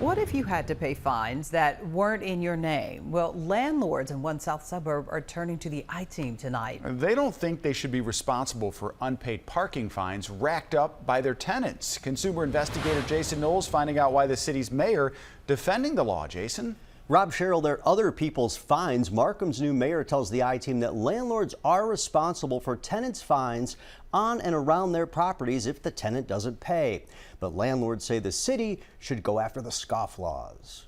What if you had to pay fines that weren't in your name? Well, landlords in one south suburb are turning to the I-Team tonight. They don't think they should be responsible for unpaid parking fines racked up by their tenants. Consumer investigator Jason Knowles finding out why the city's mayor defending the law. Jason? Rob, Cheryl, they're other people's fines. Markham's new mayor tells the I-Team that landlords are responsible for tenants' fines on and around their properties if the tenant doesn't pay. But landlords say the city should go after the scofflaws.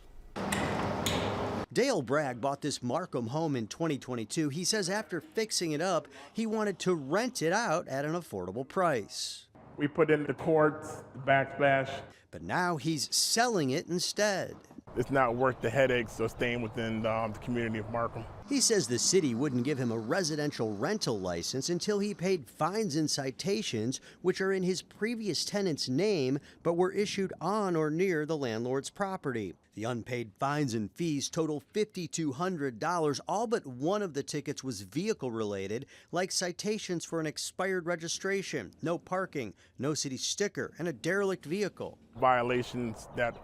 Dale Bragg bought this Markham home in 2022. He says after fixing it up, he wanted to rent it out at an affordable price. We put in the courts, the backsplash. But now he's selling it instead. It's not worth the headaches of staying within the community of Markham. He says the city wouldn't give him a residential rental license until he paid fines and citations, which are in his previous tenant's name, but were issued on or near the landlord's property. The unpaid fines and fees total $5,200. All but one of the tickets was vehicle related, like citations for an expired registration, no parking, no city sticker, and a derelict vehicle. Violations that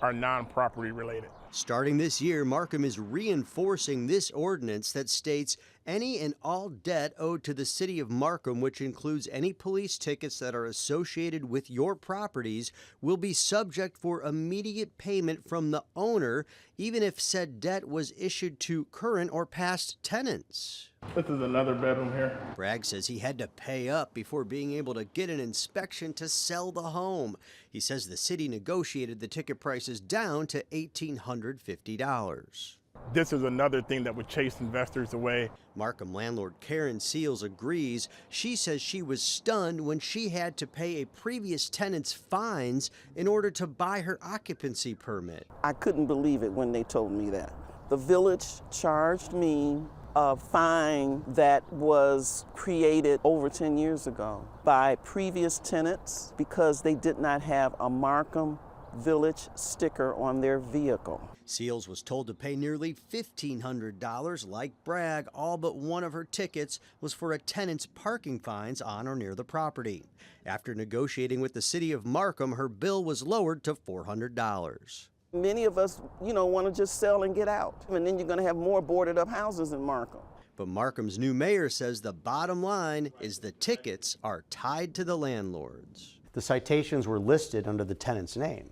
are non-property related. Starting this year, Markham is reinforcing this ordinance that states any and all debt owed to the city of Markham, which includes any police tickets that are associated with your properties, will be subject for immediate payment from the owner, even if said debt was issued to current or past tenants. This is another bedroom here. Bragg says he had to pay up before being able to get an inspection to sell the home. He says the city negotiated the ticket prices down to $1,850. This is another thing that would chase investors away. Markham landlord Karen Seals agrees. She says she was stunned when she had to pay a previous tenant's fines in order to buy her occupancy permit. I couldn't believe it when they told me that. The village charged me a fine that was created over 10 years ago by previous tenants because they did not have a Markham Village sticker on their vehicle. Seals was told to pay nearly $1,500. Like Bragg, all but one of her tickets was for a tenant's parking fines on or near the property. After negotiating with the city of Markham, her bill was lowered to $400. Many of us, want to just sell and get out. And then you're going to have more boarded up houses in Markham. But Markham's new mayor says the bottom line is the tickets are tied to the landlords. The citations were listed under the tenant's name.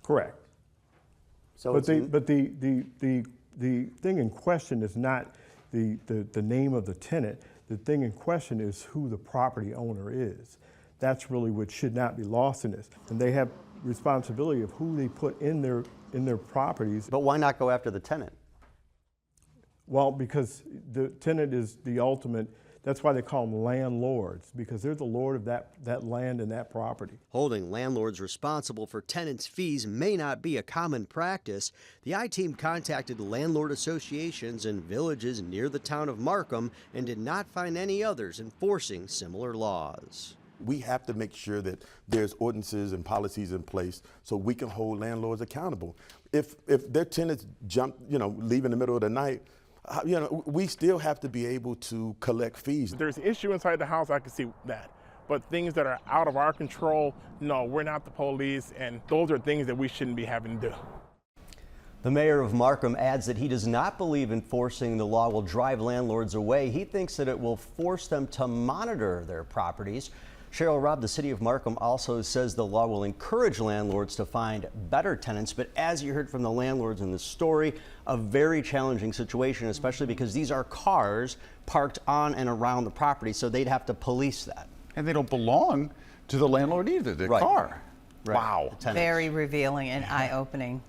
Correct. So but the thing in question is not the name of the tenant. The thing in question is who the property owner is. That's really what should not be lost in this. And they have responsibility of who they put in their properties. But why not go after the tenant? Well, because the tenant is the ultimate. That's why they call them landlords, because they're the lord of that land and that property. Holding landlords responsible for tenants' fees may not be a common practice. The I-Team contacted landlord associations and villages near the town of Markham and did not find any others enforcing similar laws. We have to make sure that there's ordinances and policies in place so we can hold landlords accountable. If their tenants leave in the middle of the night, we still have to be able to collect fees. If there's an issue inside the house, I can see that. But things that are out of our control, no, we're not the police, and those are things that we shouldn't be having to do. The mayor of Markham adds that he does not believe enforcing the law will drive landlords away. He thinks that it will force them to monitor their properties. Cheryl, Rob, the city of Markham also says the law will encourage landlords to find better tenants. But as you heard from the landlords in the story, a very challenging situation, especially because these are cars parked on and around the property, so they'd have to police that. And they don't belong to the landlord either, the car. Right. Wow. Very revealing and eye-opening.